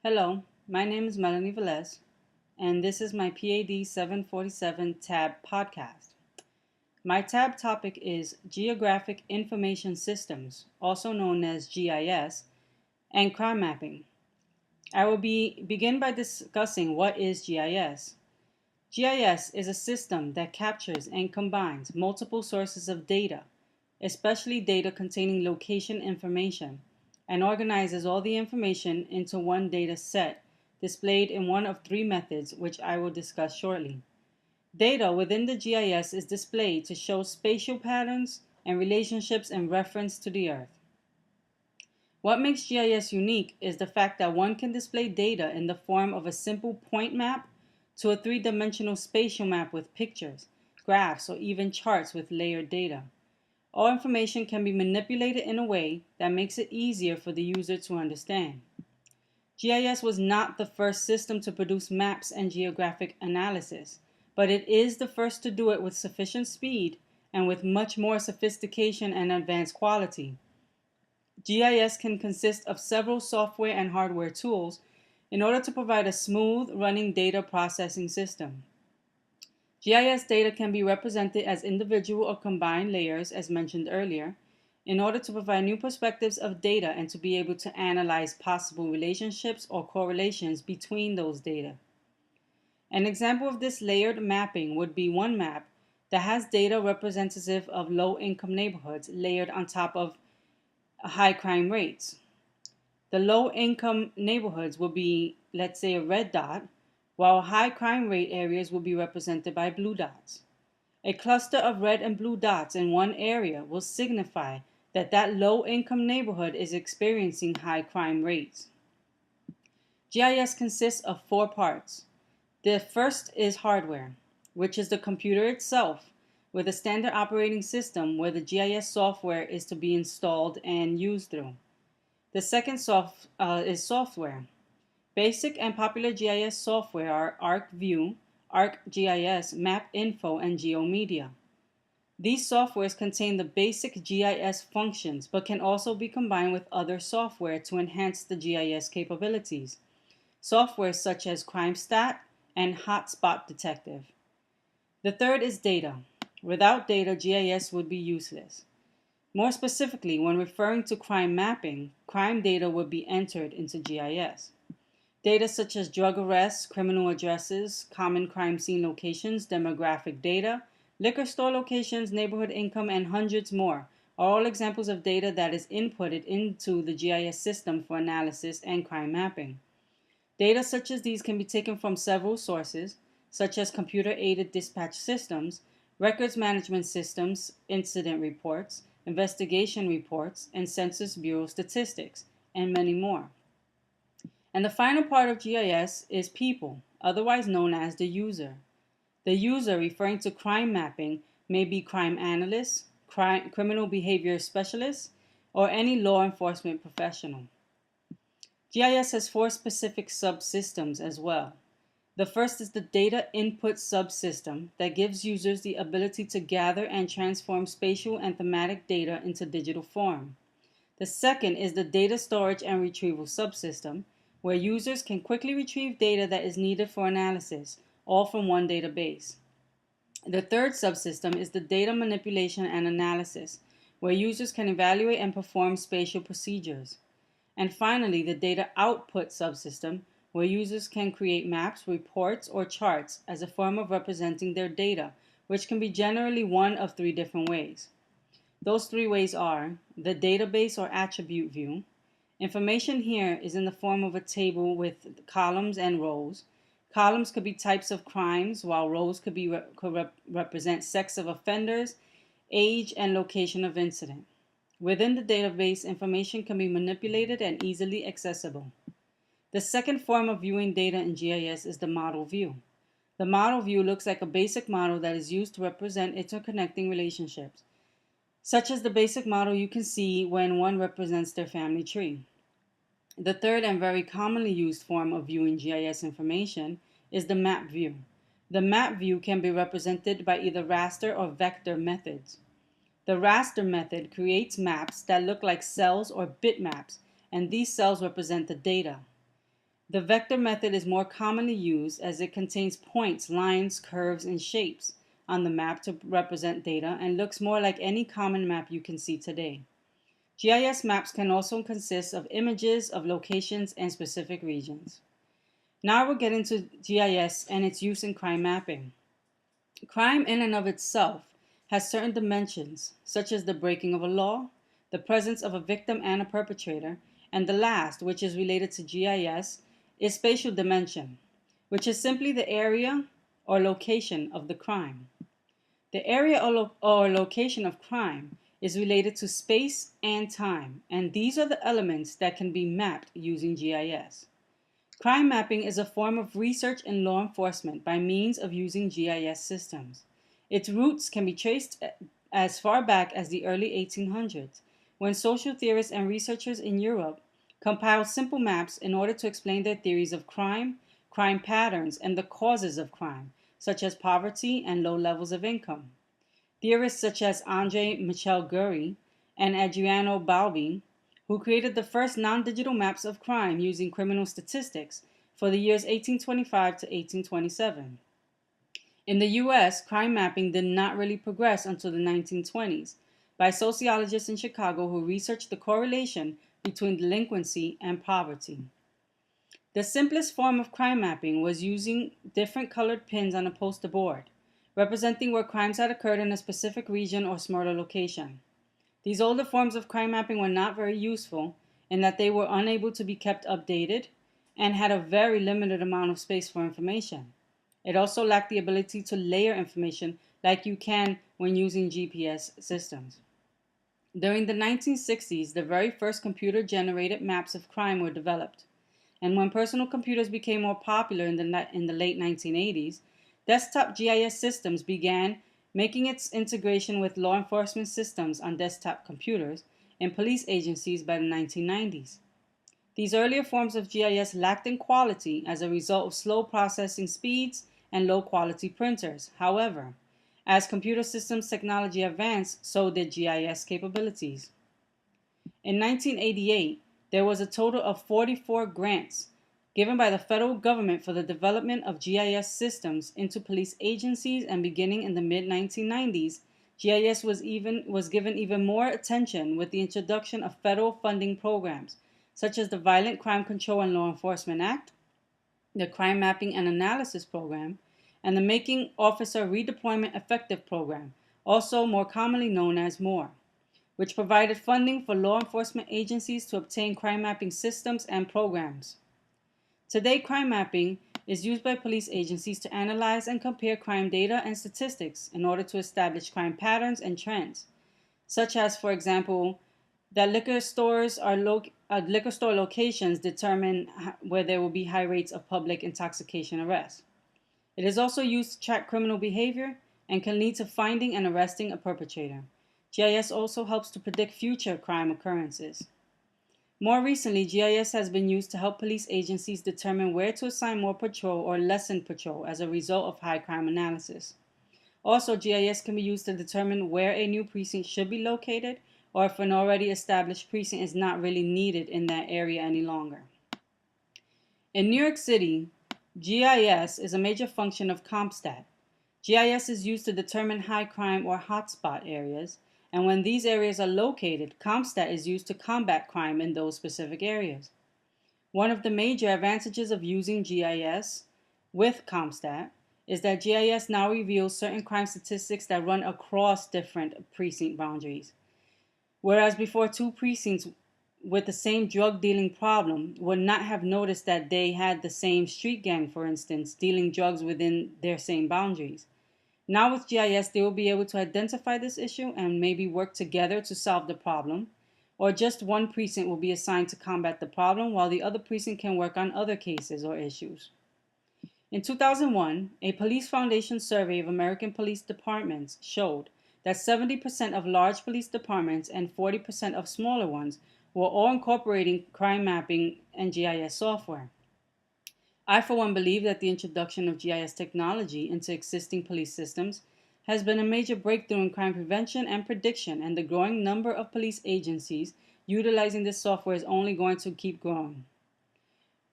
Hello, my name is Melanie.Velez, and this is my PAD 747 tab podcast. My tab topic is Geographic Information Systems, also known as GIS, and crime mapping. I will begin by discussing what is GIS. GIS is a system that captures and combines multiple sources of data, especially data containing location information, and organizes all the information into one data set displayed in one of three methods, which I will discuss shortly. Data within the GIS is displayed to show spatial patterns and relationships in reference to the Earth. What makes GIS unique is the fact that one can display data in the form of a simple point map to a three-dimensional spatial map with pictures, graphs, or even charts with layered data. All information can be manipulated in a way that makes it easier for the user to understand. GIS was not the first system to produce maps and geographic analysis, but it is the first to do it with sufficient speed and with much more sophistication and advanced quality. GIS can consist of several software and hardware tools in order to provide a smooth running data processing system. GIS data can be represented as individual or combined layers, as mentioned earlier, in order to provide new perspectives of data and to be able to analyze possible relationships or correlations between those data. An example of this layered mapping would be one map that has data representative of low-income neighborhoods layered on top of high crime rates. The low-income neighborhoods will be, let's say, a red dot, while high crime rate areas will be represented by blue dots. A cluster of red and blue dots in one area will signify that that low-income neighborhood is experiencing high crime rates. GIS consists of four parts. The first is hardware, which is the computer itself with a standard operating system where the GIS software is to be installed and used through. The second is software. Basic and popular GIS software are ArcView, ArcGIS, MapInfo, and GeoMedia. These softwares contain the basic GIS functions but can also be combined with other software to enhance the GIS capabilities. Software such as CrimeStat and Hotspot Detective. The third is data. Without data, GIS would be useless. More specifically, when referring to crime mapping, crime data would be entered into GIS. Data such as drug arrests, criminal addresses, common crime scene locations, demographic data, liquor store locations, neighborhood income, and hundreds more are all examples of data that is inputted into the GIS system for analysis and crime mapping. Data such as these can be taken from several sources, such as computer-aided dispatch systems, records management systems, incident reports, investigation reports, and Census Bureau statistics, and many more. And the final part of GIS is people, otherwise known as the user. The user, referring to crime mapping, may be crime analysts, criminal behavior specialists, or any law enforcement professional. GIS has four specific subsystems as well. The first is the data input subsystem that gives users the ability to gather and transform spatial and thematic data into digital form. The second is the data storage and retrieval subsystem, where users can quickly retrieve data that is needed for analysis, all from one database. The third subsystem is the data manipulation and analysis, where users can evaluate and perform spatial procedures. And finally, the data output subsystem, where users can create maps, reports, or charts as a form of representing their data, which can be generally one of three different ways. Those three ways are the database or attribute view. Information here is in the form of a table with columns and rows. Columns could be types of crimes, while rows could represent sex of offenders, age, and location of incident. Within the database, information can be manipulated and easily accessible. The second form of viewing data in GIS is the model view. The model view looks like a basic model that is used to represent interconnecting relationships, such as the basic model you can see when one represents their family tree. The third and very commonly used form of viewing GIS information is the map view. The map view can be represented by either raster or vector methods. The raster method creates maps that look like cells or bitmaps, and these cells represent the data. The vector method is more commonly used as it contains points, lines, curves, and shapes on the map to represent data and looks more like any common map you can see today. GIS maps can also consist of images of locations and specific regions. Now we'll get into GIS and its use in crime mapping. Crime in and of itself has certain dimensions, such as the breaking of a law, the presence of a victim and a perpetrator, and the last, which is related to GIS, is spatial dimension, which is simply the area or location of the crime. The area or location of crime is related to space and time, and these are the elements that can be mapped using GIS. Crime mapping is a form of research in law enforcement by means of using GIS systems. Its roots can be traced as far back as the early 1800s, when social theorists and researchers in Europe compiled simple maps in order to explain their theories of crime, crime patterns, and the causes of crime, such as poverty and low levels of income. Theorists such as Andre Michel Guri and Adriano Balbi, who created the first non-digital maps of crime using criminal statistics for the years 1825 to 1827. In the US, crime mapping did not really progress until the 1920s by sociologists in Chicago who researched the correlation between delinquency and poverty. The simplest form of crime mapping was using different colored pins on a poster board, representing where crimes had occurred in a specific region or smaller location. These older forms of crime mapping were not very useful in that they were unable to be kept updated and had a very limited amount of space for information. It also lacked the ability to layer information like you can when using GPS systems. During the 1960s, the very first computer-generated maps of crime were developed. And when personal computers became more popular in the late 1980s, desktop GIS systems began making its integration with law enforcement systems on desktop computers and police agencies by the 1990s. These earlier forms of GIS lacked in quality as a result of slow processing speeds and low quality printers. However, as computer systems technology advanced, so did GIS capabilities. In 1988, there was a total of 44 grants given by the federal government for the development of GIS systems into police agencies, and beginning in the mid-1990s, GIS was given even more attention with the introduction of federal funding programs, such as the Violent Crime Control and Law Enforcement Act, the Crime Mapping and Analysis Program, and the Making Officer Redeployment Effective Program, also more commonly known as MORE, which provided funding for law enforcement agencies to obtain crime mapping systems and programs. Today, crime mapping is used by police agencies to analyze and compare crime data and statistics in order to establish crime patterns and trends, such as, for example, that liquor store locations determine where there will be high rates of public intoxication arrests. It is also used to track criminal behavior and can lead to finding and arresting a perpetrator. GIS also helps to predict future crime occurrences. More recently, GIS has been used to help police agencies determine where to assign more patrol or lessen patrol as a result of high crime analysis. Also, GIS can be used to determine where a new precinct should be located, or if an already established precinct is not really needed in that area any longer. In New York City, GIS is a major function of CompStat. GIS is used to determine high crime or hotspot areas, and when these areas are located, CompStat is used to combat crime in those specific areas. One of the major advantages of using GIS with CompStat is that GIS now reveals certain crime statistics that run across different precinct boundaries. Whereas before, two precincts with the same drug dealing problem would not have noticed that they had the same street gang, for instance, dealing drugs within their same boundaries. Now with GIS, they will be able to identify this issue and maybe work together to solve the problem, or just one precinct will be assigned to combat the problem while the other precinct can work on other cases or issues. In 2001, a Police Foundation survey of American police departments showed that 70% of large police departments and 40% of smaller ones were all incorporating crime mapping and GIS software. I, for one, believe that the introduction of GIS technology into existing police systems has been a major breakthrough in crime prevention and prediction, and the growing number of police agencies utilizing this software is only going to keep growing.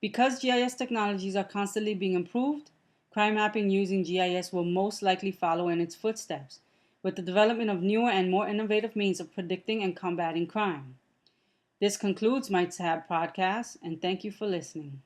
Because GIS technologies are constantly being improved, crime mapping using GIS will most likely follow in its footsteps, with the development of newer and more innovative means of predicting and combating crime. This concludes my TAB podcast, and thank you for listening.